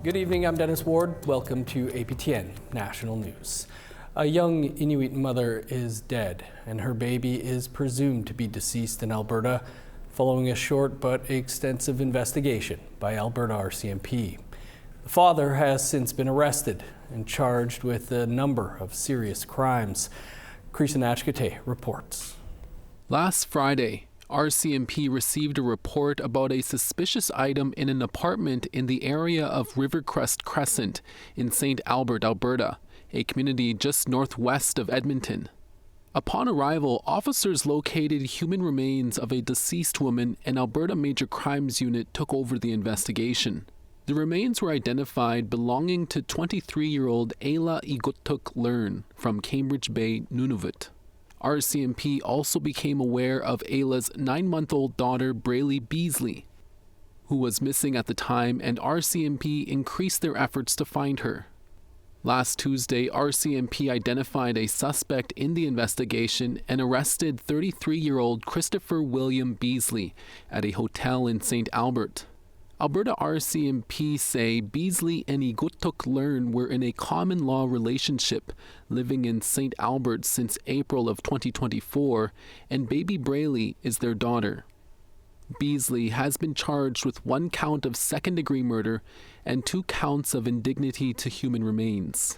Good evening, I'm Dennis Ward. Welcome to APTN National News. A young Inuit mother is dead and her baby is presumed to be deceased in Alberta following a short but extensive investigation by Alberta RCMP. The father has since been arrested and charged with a number of serious crimes. Krisanachkate reports. Last Friday, RCMP received a report about a suspicious item in an apartment in the area of Rivercrest Crescent in St. Albert, Alberta, a community just northwest of Edmonton. Upon arrival, officers located human remains of a deceased woman and Alberta Major Crimes Unit took over the investigation. The remains were identified belonging to 23-year-old Ayla Igutuk Learn from Cambridge Bay, Nunavut. RCMP also became aware of Ayla's 9-month-old daughter, Braley Beasley, who was missing at the time, and RCMP increased their efforts to find her. Last Tuesday, RCMP identified a suspect in the investigation and arrested 33-year-old Christopher William Beasley at a hotel in St. Albert. Alberta RCMP say Beasley and Igutuk Learn were in a common law relationship, living in St. Albert since April of 2024, and baby Braley is their daughter. Beasley has been charged with 1 count of second-degree murder and 2 counts of indignity to human remains.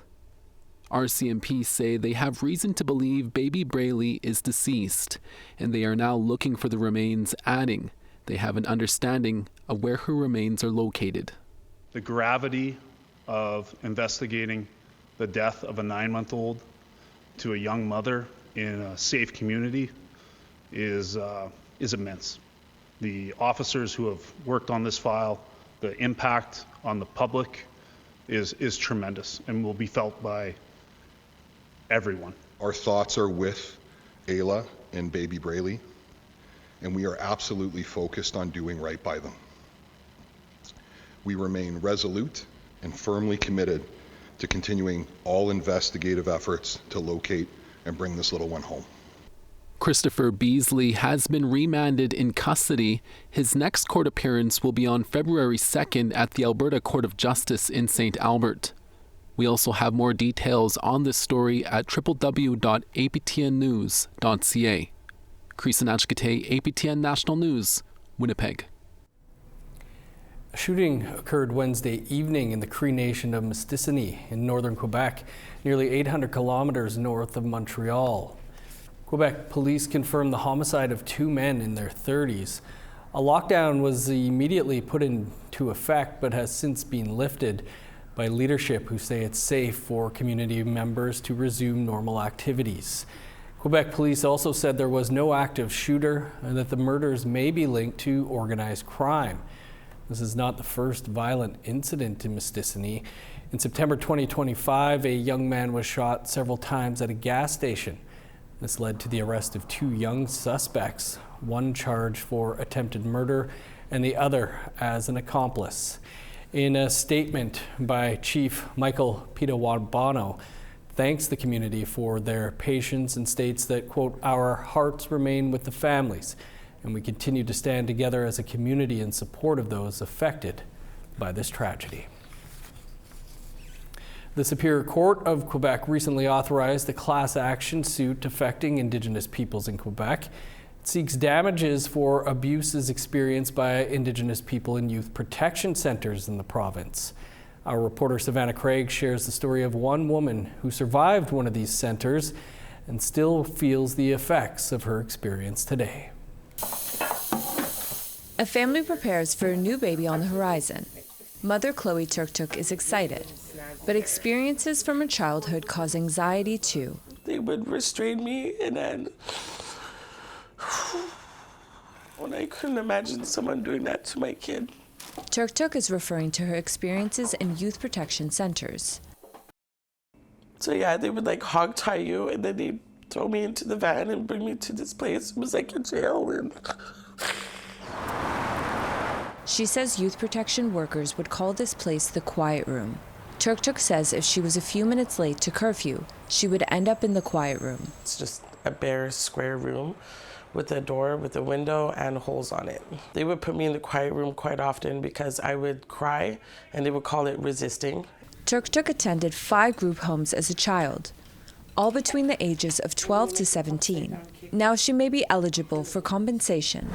RCMP say they have reason to believe baby Braley is deceased, and they are now looking for the remains, adding they have an understanding of where her remains are located. The gravity of investigating the death of a 9-month-old to a young mother in a safe community is immense. The officers who have worked on this file, the impact on the public is tremendous and will be felt by everyone. Our thoughts are with Ayla and baby Braley, and we are absolutely focused on doing right by them. We remain resolute and firmly committed to continuing all investigative efforts to locate and bring this little one home. Christopher Beasley has been remanded in custody. His next court appearance will be on February 2nd at the Alberta Court of Justice in St. Albert. We also have more details on this story at www.aptnnews.ca. Krisanachkate, APTN National News, Winnipeg. A shooting occurred Wednesday evening in the Cree Nation of Mistissini in northern Quebec, nearly 800 kilometers north of Montreal. Quebec police confirmed the homicide of 2 men in their 30s. A lockdown was immediately put into effect but has since been lifted by leadership who say it's safe for community members to resume normal activities. Quebec police also said there was no active shooter and that the murders may be linked to organized crime. This is not the first violent incident in Mistissini. In September 2025, a young man was shot several times at a gas station. This led to the arrest of 2 young suspects, one charged for attempted murder and the other as an accomplice. In a statement by Chief Michael Pitawabano, thanks the community for their patience and states that, quote, our hearts remain with the families and we continue to stand together as a community in support of those affected by this tragedy. The Superior Court of Quebec recently authorized a class action suit affecting Indigenous peoples in Quebec. It seeks damages for abuses experienced by Indigenous people in youth protection centers in the province. Our reporter Savannah Craig shares the story of one woman who survived one of these centers and still feels the effects of her experience today. A family prepares for a new baby on the horizon. Mother Chloe Turktuk is excited, but experiences from her childhood cause anxiety too. They would restrain me, and then when I couldn't imagine someone doing that to my kid. Turktuk is referring to her experiences in youth protection centers. So yeah, they would like hog tie you, and then they'd throw me into the van and bring me to this place. It was like a jail. And she says youth protection workers would call this place the quiet room. Turktuk says if she was a few minutes late to curfew, she would end up in the quiet room. It's just a bare square room with a door, with a window, and holes on it. They would put me in the quiet room quite often because I would cry, and they would call it resisting. Turk attended 5 group homes as a child, all between the ages of 12 to 17. Now she may be eligible for compensation.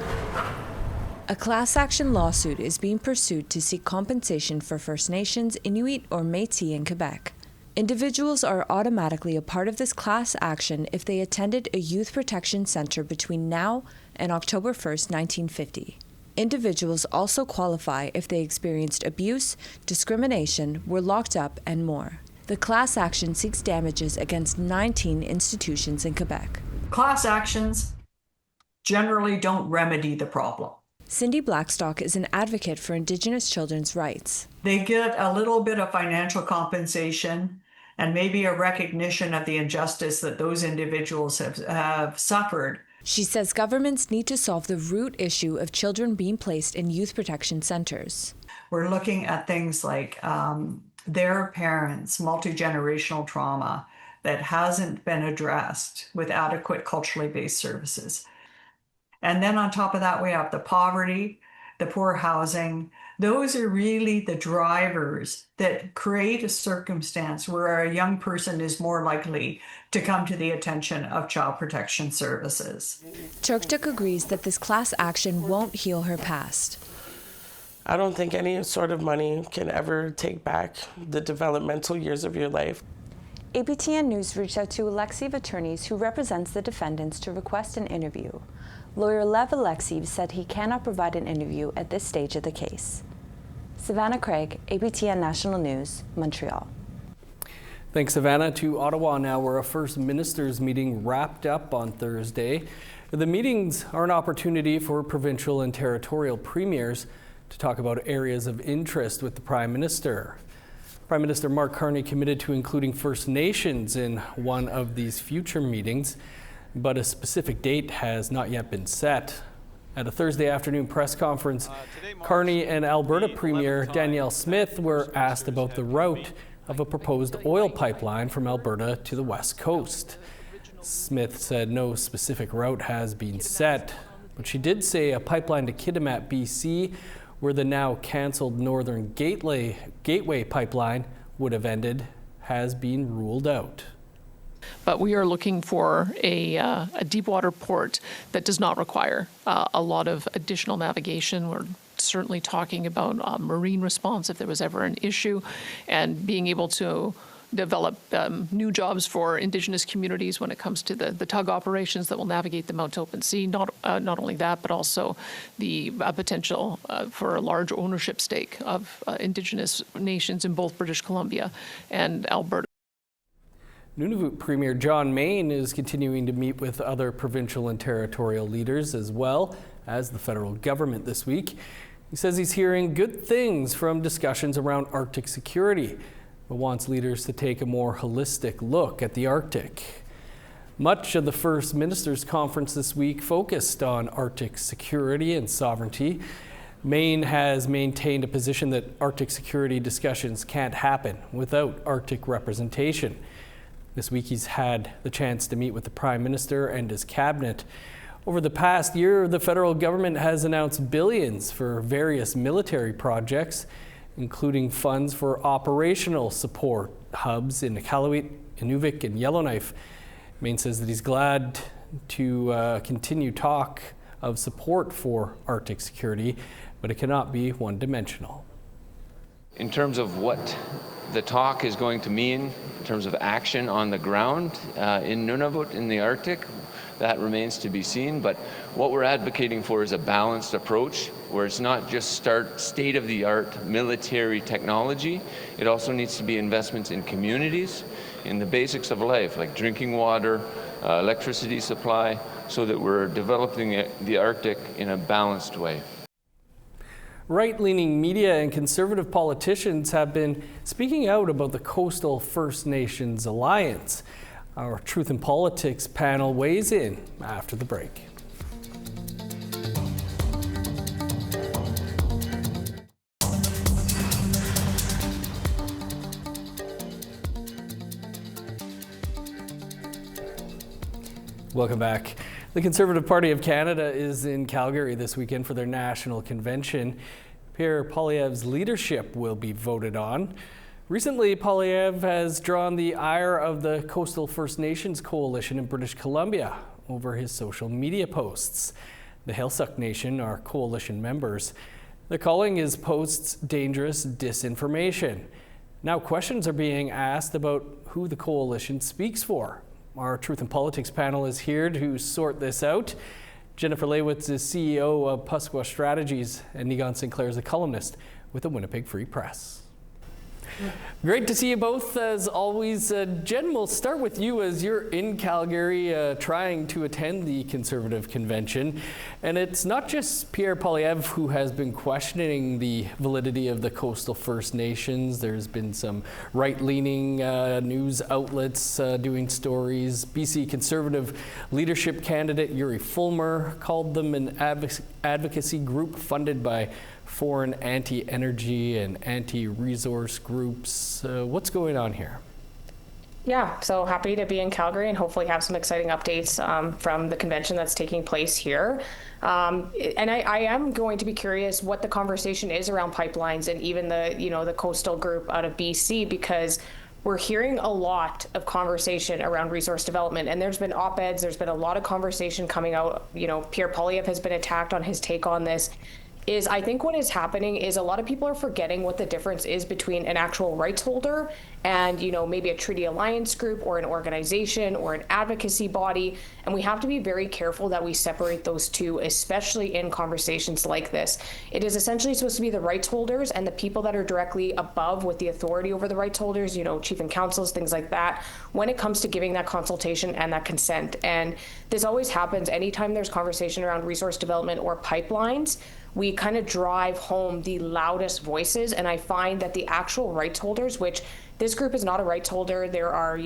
A class action lawsuit is being pursued to seek compensation for First Nations, Inuit, or Métis in Quebec. Individuals are automatically a part of this class action if they attended a youth protection center between now and October 1st, 1950. Individuals also qualify if they experienced abuse, discrimination, were locked up, and more. The class action seeks damages against 19 institutions in Quebec. Class actions generally don't remedy the problem. Cindy Blackstock is an advocate for Indigenous children's rights. They get a little bit of financial compensation and maybe a recognition of the injustice that those individuals have suffered. She says governments need to solve the root issue of children being placed in youth protection centers. We're looking at things like their parents, multi-generational trauma that hasn't been addressed with adequate culturally based services. And then on top of that, we have the poverty, the poor housing. Those are really the drivers that create a circumstance where a young person is more likely to come to the attention of child protection services. Turk agrees that this class action won't heal her past. I don't think any sort of money can ever take back the developmental years of your life. APTN News reached out to Alexiev attorneys who represents the defendants to request an interview. Lawyer Lev Alexiev said he cannot provide an interview at this stage of the case. Savannah Craig, APTN National News, Montreal. Thanks, Savannah. To Ottawa now, where a First Ministers meeting wrapped up on Thursday. The meetings are an opportunity for provincial and territorial premiers to talk about areas of interest with the Prime Minister. Prime Minister Mark Carney committed to including First Nations in one of these future meetings, but a specific date has not yet been set. At a Thursday afternoon press conference, Carney and Alberta Premier Danielle Smith were asked about the route of a proposed oil pipeline from Alberta to the West Coast. Smith said no specific route has been set, but she did say a pipeline to Kitimat, BC, where the now cancelled Northern Gateway pipeline would have ended, has been ruled out. But we are looking for a deep water port that does not require a lot of additional navigation. We're certainly talking about marine response if there was ever an issue, and being able to develop new jobs for Indigenous communities when it comes to the tug operations that will navigate them out to open sea. Not only that, but also the potential for a large ownership stake of Indigenous nations in both British Columbia and Alberta. Nunavut Premier John Mayne is continuing to meet with other provincial and territorial leaders as well as the federal government this week. He says he's hearing good things from discussions around Arctic security, but wants leaders to take a more holistic look at the Arctic. Much of the First Ministers' Conference this week focused on Arctic security and sovereignty. Mayne has maintained a position that Arctic security discussions can't happen without Arctic representation. This week he's had the chance to meet with the Prime Minister and his cabinet. Over the past year, the federal government has announced billions for various military projects, including funds for operational support hubs in Iqaluit, Inuvik, and Yellowknife. Mayne says that he's glad to continue talk of support for Arctic security, but it cannot be one-dimensional. In terms of what the talk is going to mean, in terms of action on the ground in Nunavut, in the Arctic, that remains to be seen. But what we're advocating for is a balanced approach where it's not just state-of-the-art military technology. It also needs to be investments in communities, in the basics of life, like drinking water, electricity supply, so that we're developing the Arctic in a balanced way. Right-leaning media and conservative politicians have been speaking out about the Coastal First Nations Alliance. Our Truth in Politics panel weighs in after the break. Welcome back. The Conservative Party of Canada is in Calgary this weekend for their national convention. Pierre Poilievre's leadership will be voted on. Recently, Poilievre has drawn the ire of the Coastal First Nations Coalition in British Columbia over his social media posts. The Heiltsuk Nation are coalition members. They're calling his posts dangerous disinformation. Now questions are being asked about who the coalition speaks for. Our Truth and Politics panel is here to sort this out. Jennifer Leywitz is CEO of Pusquaw Strategies, and Nigan Sinclair is a columnist with the Winnipeg Free Press. Great to see you both, as always. Jen, we'll start with you as you're in Calgary trying to attend the Conservative Convention. And it's not just Pierre Poilievre who has been questioning the validity of the Coastal First Nations. There's been some right-leaning news outlets doing stories. BC Conservative leadership candidate Yuri Fulmer called them an advocacy group funded by foreign anti-energy and anti-resource groups. What's going on here? Yeah, so happy to be in Calgary and hopefully have some exciting updates from the convention that's taking place here. And I am going to be curious what the conversation is around pipelines and even the coastal group out of BC, because we're hearing a lot of conversation around resource development, and there's been op-eds, there's been a lot of conversation coming out. Pierre Poilievre has been attacked on his take on this. I think what is happening is a lot of people are forgetting what the difference is between an actual rights holder and, maybe a treaty alliance group or an organization or an advocacy body. And we have to be very careful that we separate those two, especially in conversations like this. It is essentially supposed to be the rights holders and the people that are directly above with the authority over the rights holders, chief and councils, things like that, when it comes to giving that consultation and that consent. And this always happens anytime there's conversation around resource development or pipelines. We kind of drive home the loudest voices, and I find that the actual rights holders, which this group is not a rights holder, there are,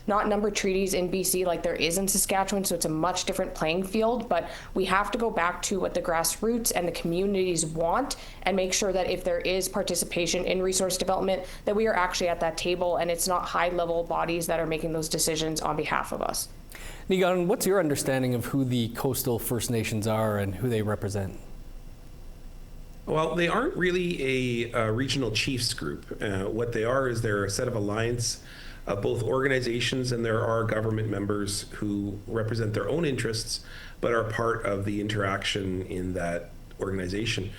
not numbered treaties in BC like there is in Saskatchewan, so it's a much different playing field, but we have to go back to what the grassroots and the communities want and make sure that if there is participation in resource development, that we are actually at that table and it's not high-level bodies that are making those decisions on behalf of us. Nigan, what's your understanding of who the Coastal First Nations are and who they represent? Well, they aren't really a regional chiefs group. What they are is they're a set of alliance of both organizations, and there are government members who represent their own interests, but are part of the interaction in that organization.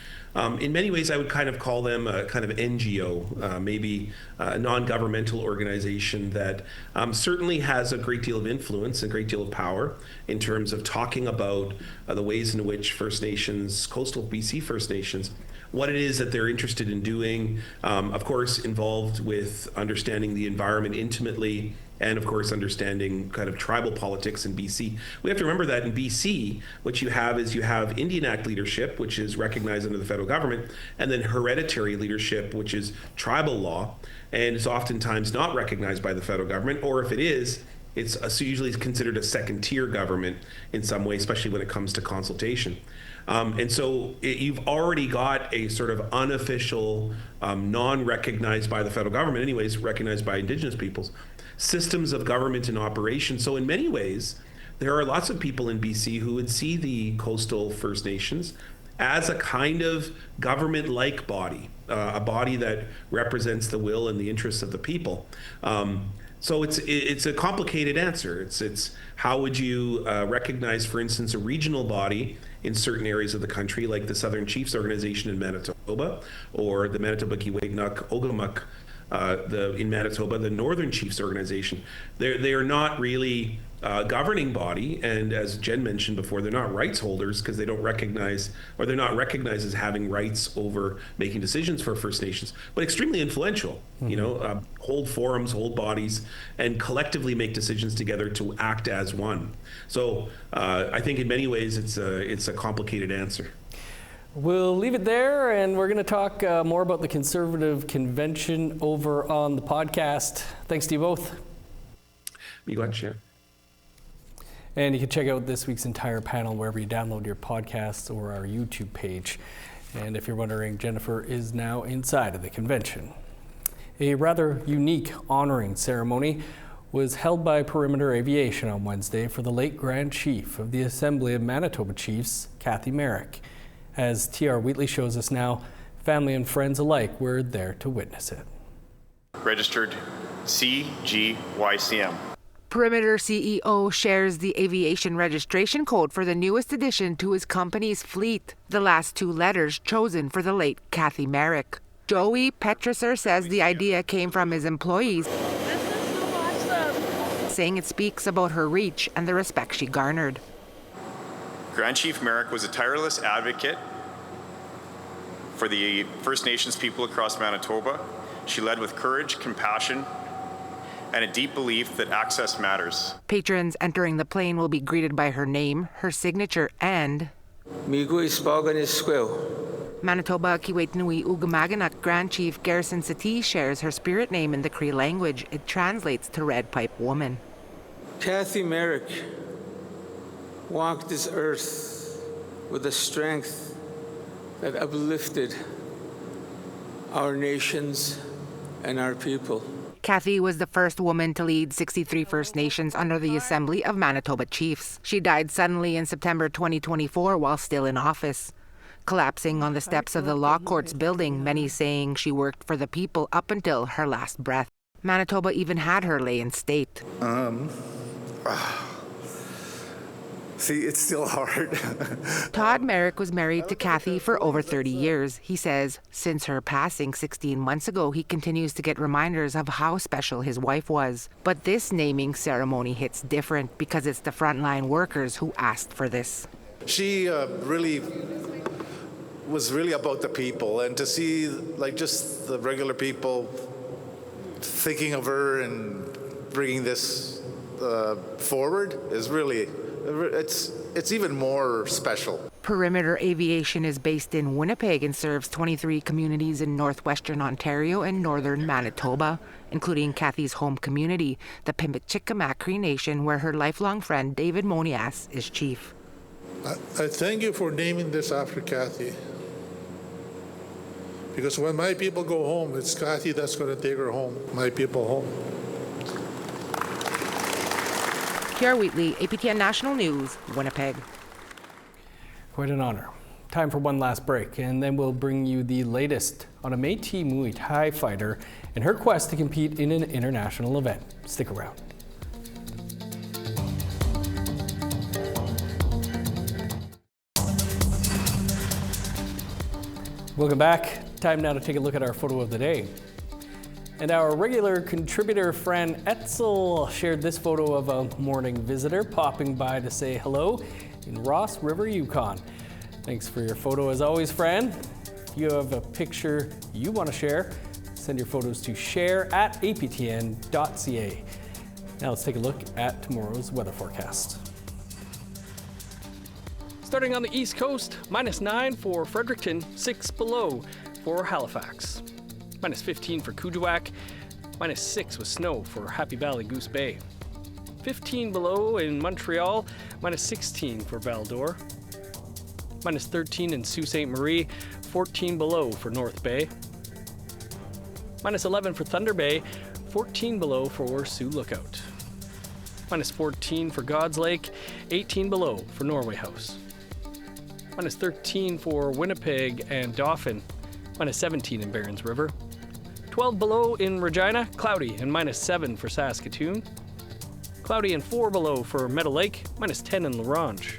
In many ways, I would kind of call them a kind of NGO, maybe a non-governmental organization that certainly has a great deal of influence, a great deal of power in terms of talking about the ways in which First Nations, coastal BC First Nations, what it is that they're interested in doing, of course, involved with understanding the environment intimately, and of course understanding kind of tribal politics in BC. We have to remember that in BC, what you have is you have Indian Act leadership, which is recognized under the federal government, and then hereditary leadership, which is tribal law, and is oftentimes not recognized by the federal government, or if it is, it's usually considered a second-tier government in some way, especially when it comes to consultation. And so you've already got a sort of unofficial, non-recognized by the federal government, anyways, recognized by Indigenous peoples, systems of government in operation. So in many ways, there are lots of people in BC who would see the Coastal First Nations as a kind of government-like body, a body that represents the will and the interests of the people. So it's a complicated answer. It's how would you recognize, for instance, a regional body in certain areas of the country, like the Southern Chiefs Organization in Manitoba, or the Manitoba Kiwetnuk Ogamuk in Manitoba, the Northern Chiefs Organization. They are not really a governing body, and as Jen mentioned before, they're not rights holders because they don't recognize, or they're not recognized as having rights over making decisions for First Nations, but extremely influential. Hold forums, hold bodies, and collectively make decisions together to act as one. So I think in many ways it's a complicated answer. We'll leave it there, and we're going to talk more about the Conservative Convention over on the podcast. Thanks to you both. You go ahead, Sharon. And you can check out this week's entire panel wherever you download your podcasts or our YouTube page. And if you're wondering, Jennifer is now inside of the convention. A rather unique honoring ceremony was held by Perimeter Aviation on Wednesday for the late Grand Chief of the Assembly of Manitoba Chiefs, Kathy Merrick. As TR Wheatley shows us now, family and friends alike were there to witness it. Registered CGYCM. Perimeter CEO shares the aviation registration code for the newest addition to his company's fleet, the last two letters chosen for the late Kathy Merrick. Joey Petruser says the idea came from his employees, saying it speaks about her reach and the respect she garnered. Grand Chief Merrick was a tireless advocate for the First Nations people across Manitoba. She led with courage, compassion, and a deep belief that access matters. Patrons entering the plane will be greeted by her name, her signature, and Manitoba Kiwetnui Ugamaganuk Grand Chief Garrison Sati shares her spirit name in the Cree language. It translates to Red Pipe Woman. Kathy Merrick walked this earth with a strength that uplifted our nations and our people. Kathy was the first woman to lead 63 First Nations under the Assembly of Manitoba Chiefs. She died suddenly in September 2024 while still in office, collapsing on the steps of the Law Courts building, many saying she worked for the people up until her last breath. Manitoba even had her lay in state. See, it's still hard. Todd Merrick was married to Kathy for over 30 years. He says since her passing 16 months ago, he continues to get reminders of how special his wife was. But this naming ceremony hits different because it's the frontline workers who asked for this. She really was really about the people, and to see like just the regular people thinking of her and bringing this forward is really, it's even more special. Perimeter Aviation is based in Winnipeg and serves 23 communities in northwestern Ontario and northern Manitoba, including Kathy's home community, the Pimpichikamak Cree Nation, where her lifelong friend David Monias is chief. I thank you for naming this after Kathy. Because when my people go home, it's Kathy that's going to take her home, my people home. TR Wheatley, APTN National News, Winnipeg. Quite an honor. Time for one last break, and then we'll bring you the latest on a Métis Muay Thai fighter and her quest to compete in an international event. Stick around. Welcome back. Time now to take a look at our photo of the day. And our regular contributor friend Etzel shared this photo of a morning visitor popping by to say hello in Ross River, Yukon. Thanks for your photo as always, friend. If you have a picture you want to share, send your photos to share@aptn.ca. Now let's take a look at tomorrow's weather forecast. Starting on the East Coast, -9 for Fredericton, 6 below for Halifax. -15 for Kuujjuaq, -6 with snow for Happy Valley Goose Bay. 15 below in Montreal, -16 for Val-d'Or. -13 in Sault Ste. Marie, 14 below for North Bay. -11 for Thunder Bay, 14 below for Sioux Lookout. -14 for God's Lake, 18 below for Norway House. -13 for Winnipeg and Dauphin, -17 in Barons River. 12 below in Regina, cloudy, and -7 for Saskatoon. Cloudy and 4 below for Meadow Lake, -10 in La Ronge.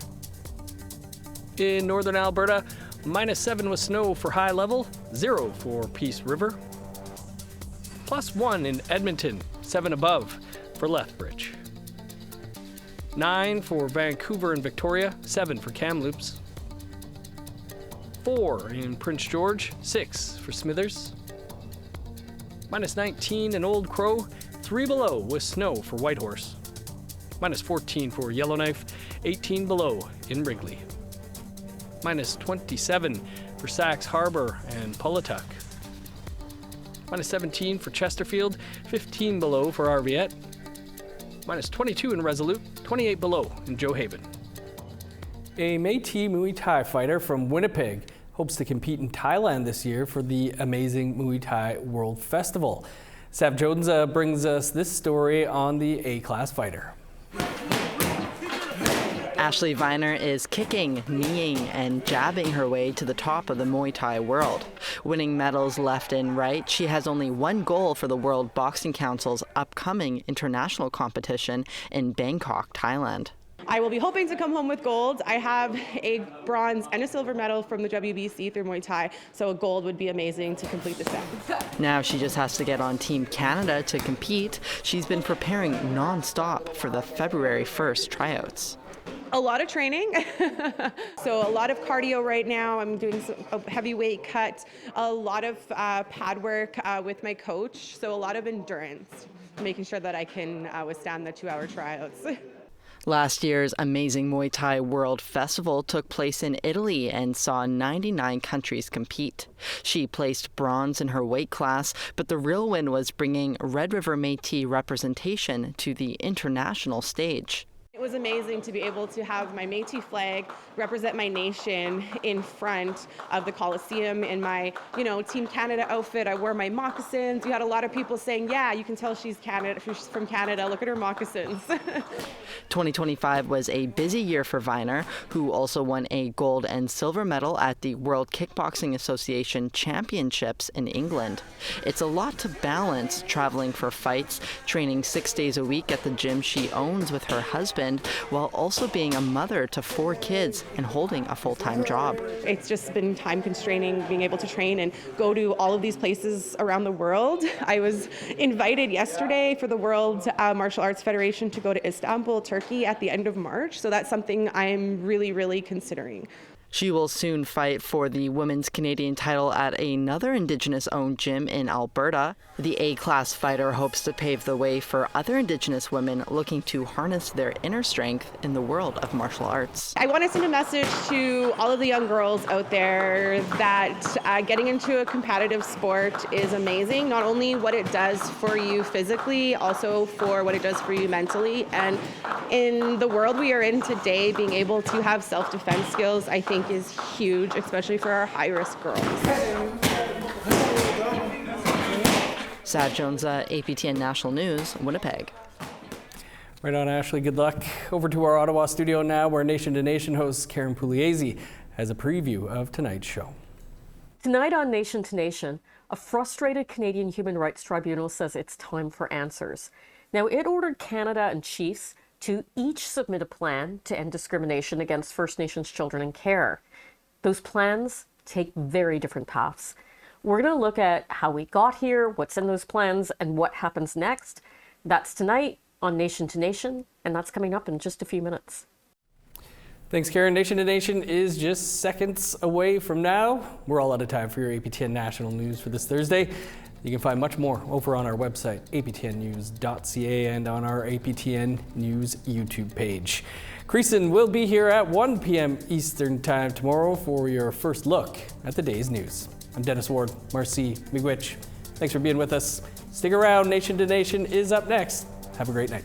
In northern Alberta, -7 with snow for High Level, 0 for Peace River. +1 in Edmonton, 7 above for Lethbridge. 9 for Vancouver and Victoria, 7 for Kamloops. 4 in Prince George, 6 for Smithers. -19 in Old Crow, 3 below with snow for Whitehorse. -14 for Yellowknife, 18 below in Wrigley. -27 for Sax Harbor and Pawlatuck. -17 for Chesterfield, 15 below for Arviette. -22 in Resolute, 28 below in Joe Haven. A Métis Muay Thai fighter from Winnipeg hopes to compete in Thailand this year for the amazing Muay Thai World Festival. Sav Jones brings us this story on the A-class fighter. Ashley Viner is kicking, kneeing, and jabbing her way to the top of the Muay Thai world. Winning medals left and right, she has only one goal for the World Boxing Council's upcoming international competition in Bangkok, Thailand. I will be hoping to come home with gold. I have a bronze and a silver medal from the WBC through Muay Thai, so a gold would be amazing to complete the set. Now she just has to get on Team Canada to compete. She's been preparing non-stop for the February 1st tryouts. A lot of training, so a lot of cardio right now. I'm doing a heavyweight cut, a lot of pad work with my coach, so a lot of endurance, making sure that I can withstand the 2-hour tryouts. Last year's Amazing Muay Thai World Festival took place in Italy and saw 99 countries compete. She placed bronze in her weight class, but the real win was bringing Red River Métis representation to the international stage. It was amazing to be able to have my Métis flag represent my nation in front of the Coliseum in my, Team Canada outfit. I wore my moccasins. You had a lot of people saying, yeah, you can tell she's from Canada. Look at her moccasins. 2025 was a busy year for Viner, who also won a gold and silver medal at the World Kickboxing Association Championships in England. It's a lot to balance, traveling for fights, training 6 days a week at the gym she owns with her husband, while also being a mother to 4 kids and holding a full-time job. It's just been time constraining being able to train and go to all of these places around the world. I was invited yesterday for the World Martial Arts Federation to go to Istanbul, Turkey at the end of March, so that's something I'm really, really considering. She will soon fight for the women's Canadian title at another Indigenous-owned gym in Alberta. The A-class fighter hopes to pave the way for other Indigenous women looking to harness their inner strength in the world of martial arts. I want to send a message to all of the young girls out there that getting into a competitive sport is amazing, not only what it does for you physically, also for what it does for you mentally. And in the world we are in today, being able to have self-defense skills, I think, is huge, especially for our high-risk girls. Sav Jones, APTN National News, Winnipeg. Right on, Ashley. Good luck. Over to our Ottawa studio now, where Nation to Nation host Karen Pugliese has a preview of tonight's show. Tonight on Nation to Nation, a frustrated Canadian Human Rights Tribunal says it's time for answers. Now, it ordered Canada and chiefs to each submit a plan to end discrimination against First Nations children in care. Those plans take very different paths. We're going to look at how we got here, what's in those plans, and what happens next. That's tonight on Nation to Nation, and that's coming up in just a few minutes. Thanks, Karen. Nation to Nation is just seconds away from now. We're all out of time for your APTN National News for this Thursday. You can find much more over on our website, aptnnews.ca, and on our APTN News YouTube page. Creason will be here at 1 p.m. Eastern Time tomorrow for your first look at the day's news. I'm Dennis Ward. Marcy Miigwech. Thanks for being with us. Stick around. Nation to Nation is up next. Have a great night.